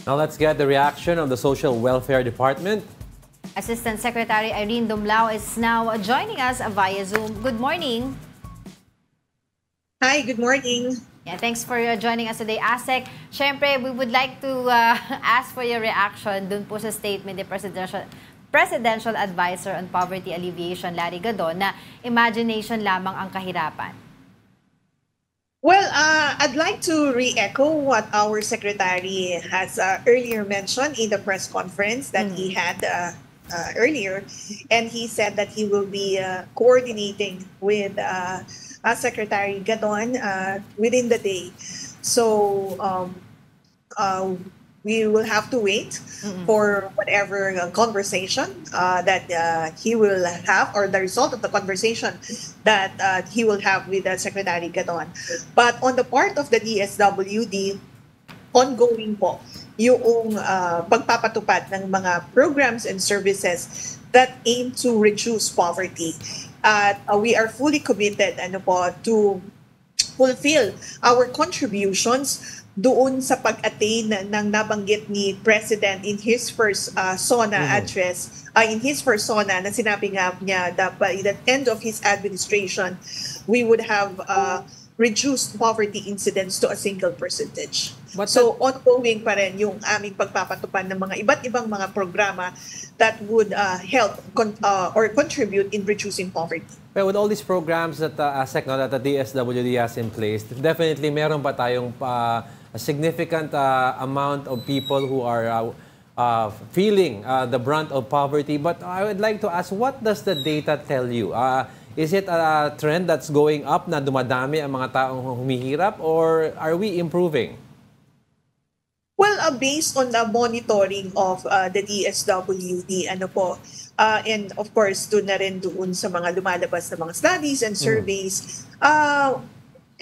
Now let's get the reaction of the Social Welfare Department. Assistant Secretary Irene Dumlao is now joining us via Zoom. Good morning. Hi, good morning. Yeah, thanks for joining us today, ASEC. Siyempre, we would like to ask for your reaction dun po sa statement ni Presidential Advisor on Poverty Alleviation, Larry Gadon, na imagination lamang ang kahirapan. Well, I'd like to re-echo what our secretary has earlier mentioned in the press conference that he had earlier. And he said that he will be coordinating with Secretary Gadon within the day. So we will have to wait for whatever conversation that he will have, or the result of the conversation that he will have with Secretary Gadon. But on the part of the DSWD, ongoing po yung pagpapatupad ng mga programs and services that aim to reduce poverty. We are fully committed to fulfill our contributions doon sa pag-attain ng nabanggit ni President in his first SONA address, in his first SONA na sinabi nga niya that by the end of his administration, we would have reduced poverty incidence to a single percentage. So ongoing pa rin yung aming pagpapatupad ng mga iba't ibang mga programa that would help or contribute in reducing poverty. Well, with all these programs that ASEC, that the DSWD has in place, definitely meron pa tayong a significant amount of people who are feeling the brunt of poverty. But I would like to ask, what does the data tell you? Is it a trend that's going up na dumadami ang mga taong humihirap, or are we improving? Well, based on the monitoring of the DSWD, and of course, doon na rin doon sa mga lumalabas na mga studies and surveys,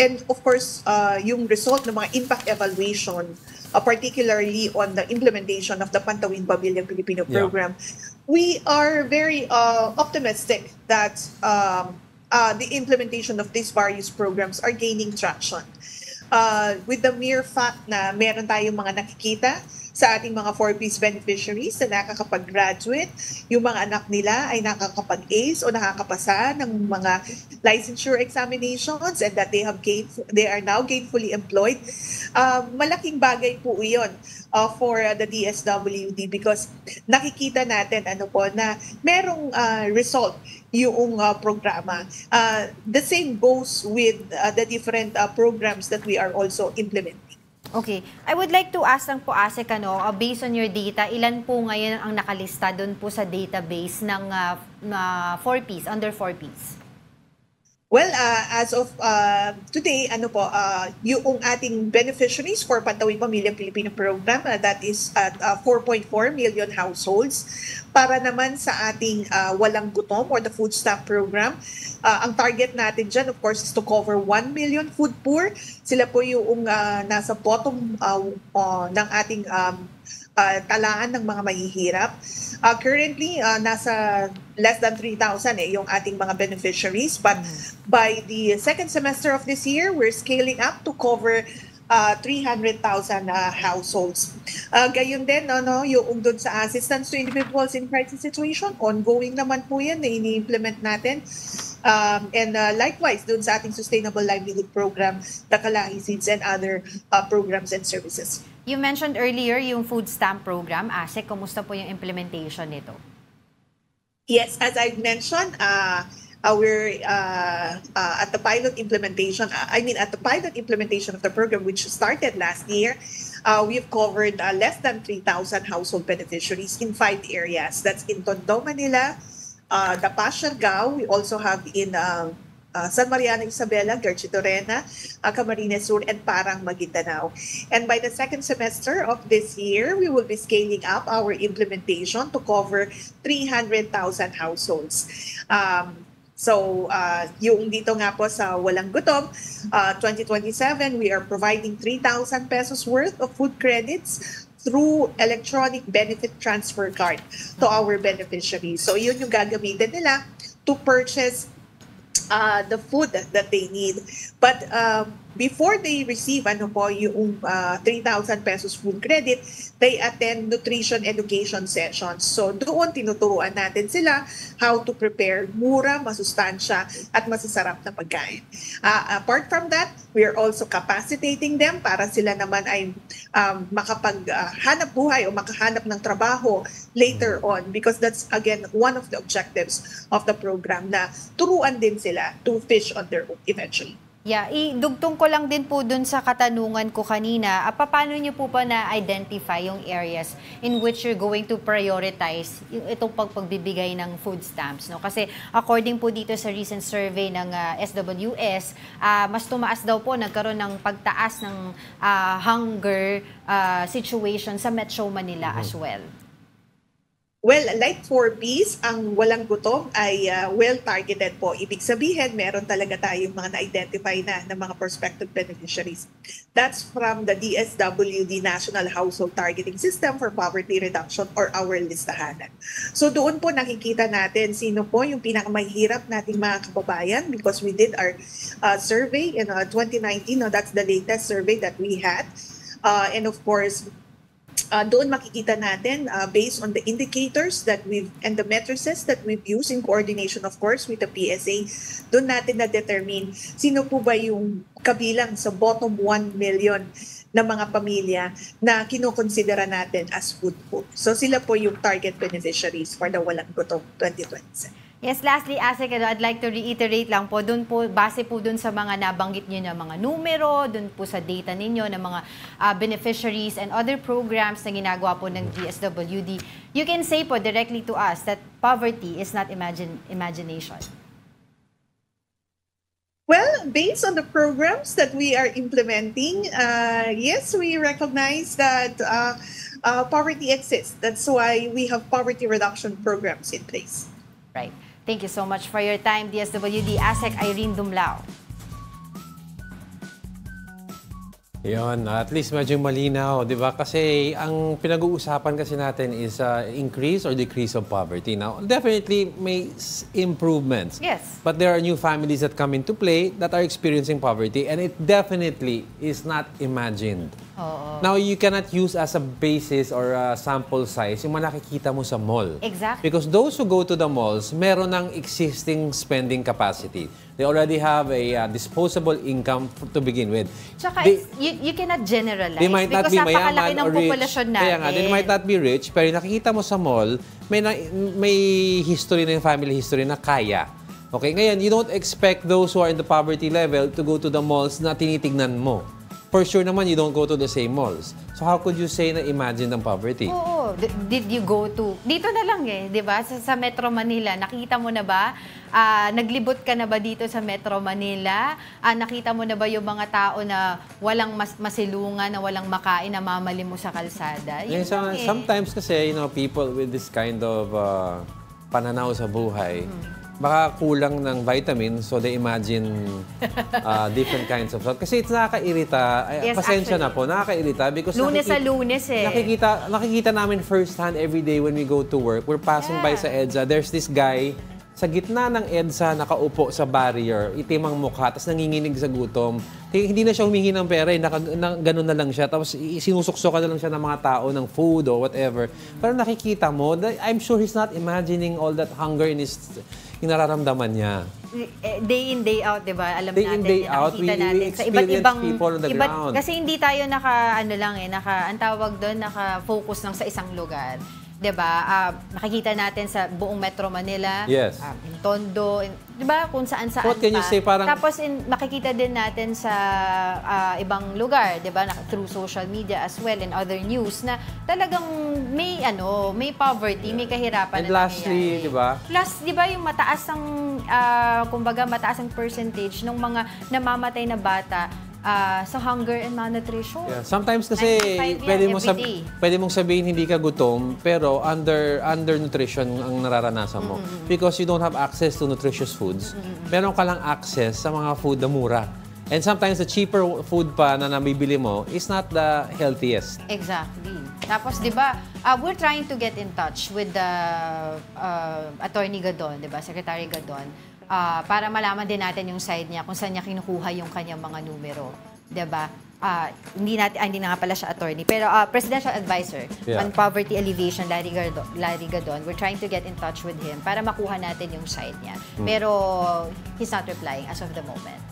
and of course, yung result ng mga impact evaluation, particularly on the implementation of the Pantawid Pamilyang Pilipino program, we are very optimistic that the implementation of these various programs are gaining traction. With the mere fact na meron tayong mga nakikita sa ating mga 4Ps beneficiaries na nakakapag-graduate, yung mga anak nila ay nakakapag-ace o nakakapasa ng mga licensure examinations, and that they are now gainfully employed. Malaking bagay po iyon for the DSWD because nakikita natin na merong result yung programa. The same goes with the different programs that we are also implementing. Okay. I would like to ask lang po, ASEC, based on your data, ilan po ngayon ang nakalista doon po sa database ng 4Ps, under 4Ps? Well, as of today, yung ating beneficiaries for Pantawid Pamilyang Pilipino program, that is at 4.4 million households. Para naman sa ating Walang Gutom or the food stamp program, ang target natin dyan, of course, is to cover 1 million food poor. Sila po yung nasa bottom ng ating talaan ng mga mahihirap. Currently, nasa less than 3,000 yung ating mga beneficiaries. But by the second semester of this year, we're scaling up to cover 300,000 households. Gayon din, yung doon sa assistance to individuals in crisis situation, ongoing naman po yan na ini-implement natin. And likewise, doon sa ating Sustainable Livelihood Program, Takalahi Seeds, and other programs and services. You mentioned earlier yung food stamp program. ASEC, kumusta po yung implementation nito? Yes, as I mentioned, we're at the pilot implementation. At the pilot implementation of the program, which started last year, we've covered less than 3,000 household beneficiaries in 5 areas. That's in Tondo, Manila, Dapa, Siargao. We also have in San Mariano, Isabela, Garchitorena, Camarines Sur, and Parang, Maguindanao. And by the second semester of this year, we will be scaling up our implementation to cover 300,000 households. So, yung dito nga po sa Walang Gutom, 2027, we are providing 3,000 pesos worth of food credits through electronic benefit transfer card to our beneficiaries. So, yun yung gagamitin nila to purchase the food that they need. But before they receive yung 3,000 pesos food credit, they attend nutrition education sessions. So doon tinuturuan natin sila how to prepare mura, masustansya at masasarap na pagkain. Apart from that, we are also capacitating them para sila naman ay makapaghanap buhay o makahanap ng trabaho later on, because that's again one of the objectives of the program, na turuan din sila to fish on their own eventually. Yeah, idugtong ko lang din po dun sa katanungan ko kanina, paano nyo po pa na-identify yung areas in which you're going to prioritize itong pagbibigay ng food stamps, no? Kasi according po dito sa recent survey ng SWS, mas tumaas daw po, nagkaroon ng pagtaas ng hunger situation sa Metro Manila as well. Well, like for bees, ang walang gutom ay well-targeted po. Ibig sabihin, meron talaga tayong mga na-identify na mga prospective beneficiaries. That's from the DSWD National Household Targeting System for Poverty Reduction, or our listahanan. So doon po nakikita natin sino po yung pinakamahirap nating mga kababayan, because we did our survey in 2019. No, that's the latest survey that we had. And of course, doon makikita natin based on the indicators that and the matrices that we've used in coordination, of course, with the PSA, doon natin na-determine sino po ba yung kabilang sa bottom 1 million na mga pamilya na kinukonsidera natin as food poor. So sila po yung target beneficiaries for the Walang Gutom 2027. Yes, lastly, Asek, I'd like to reiterate lang po, dun po, base po dun sa mga nabanggit nyo na mga numero, dun po sa data ninyo ng mga beneficiaries and other programs na ginagawa po ng DSWD, you can say po directly to us that poverty is not imagination. Well, based on the programs that we are implementing, yes, we recognize that poverty exists. That's why we have poverty reduction programs in place. Right. Thank you so much for your time, DSWD Asek Irene Dumlao. Yun, at least medyo malinaw, di ba? Kasi ang pinag-uusapan kasi natin is increase or decrease of poverty. Now, definitely may improvements. Yes. But there are new families that come into play that are experiencing poverty, and it definitely is not imagined. Now, you cannot use as a basis or a sample size yung mga nakikita mo sa mall. Exactly. Because those who go to the malls, meron ng existing spending capacity. They already have a disposable income to begin with. Tsaka you cannot generalize. They might not because be napakalaki mayaman ng or rich. populasyon natin. Kaya nga, they might not be rich, pero nakikita mo sa mall, may history na yung family history na kaya. Okay, ngayon, you don't expect those who are in the poverty level to go to the malls na tinitignan mo. For sure naman, you don't go to the same malls. So how could you say na imagine ng poverty? Oo. Did you go to... Dito na lang di ba? Sa Metro Manila, nakita mo na ba? Naglibot ka na ba dito sa Metro Manila? Nakita mo na ba yung mga tao na walang masilungan, na walang makain, na mamali mo sa kalsada? Yun lang Sometimes kasi, people with this kind of pananaw sa buhay, baka kulang ng vitamins, so they imagine different kinds of stuff. Kasi it's nakakairita. Yes, Pasensya actually. na po, nakakairita. Because Lunes sa Lunes nakikita namin firsthand every day when we go to work. We're passing by sa EDSA. There's this guy sa gitna ng EDSA, nakaupo sa barrier, itim ang mukha, tapos nanginginig sa gutom. Hindi na siya humingi ng pera, ganun na lang siya. Tapos sinusuksokan na lang siya ng mga tao ng food or whatever. Pero nakikita mo, I'm sure he's not imagining all that hunger in his nararamdaman niya. Day in, day out, di ba? Alam Day natin, in, day out, nakikita we natin sa iba't experience ibang people on the ground. Kasi hindi tayo ang tawag doon, naka-focus lang sa isang lugar. 'Di ba? Nakikita natin sa buong Metro Manila, Yes. in Tondo, 'di ba? Kung saan-saan What can you say, parang... Tapos makikita din natin sa ibang lugar, 'di ba? Through social media as well and other news na talagang may poverty, may kahirapan And na lastly, nangyayari. 'di ba? Plus, 'di ba yung mataas ang mataas ang percentage ng mga namamatay na bata sa hunger and malnutrition. Yeah. Sometimes kasi 95 yan, pwede mong sabihin hindi ka gutom, pero undernutrition ang nararanasan mo. Because you don't have access to nutritious foods. Meron ka lang access sa mga food na mura. And sometimes the cheaper food pa na nabibili mo is not the healthiest. Exactly. Tapos, di ba, we're trying to get in touch with the Attorney Gadon, di ba, Secretary Gadon, para malaman din natin yung side niya kung saan niya kinukuha yung kanyang mga numero. 'Di ba? Hindi na nga pala siya attorney, pero presidential advisor on poverty alleviation, Larry Gadon. We're trying to get in touch with him para makuha natin yung side niya. Pero he's not replying as of the moment.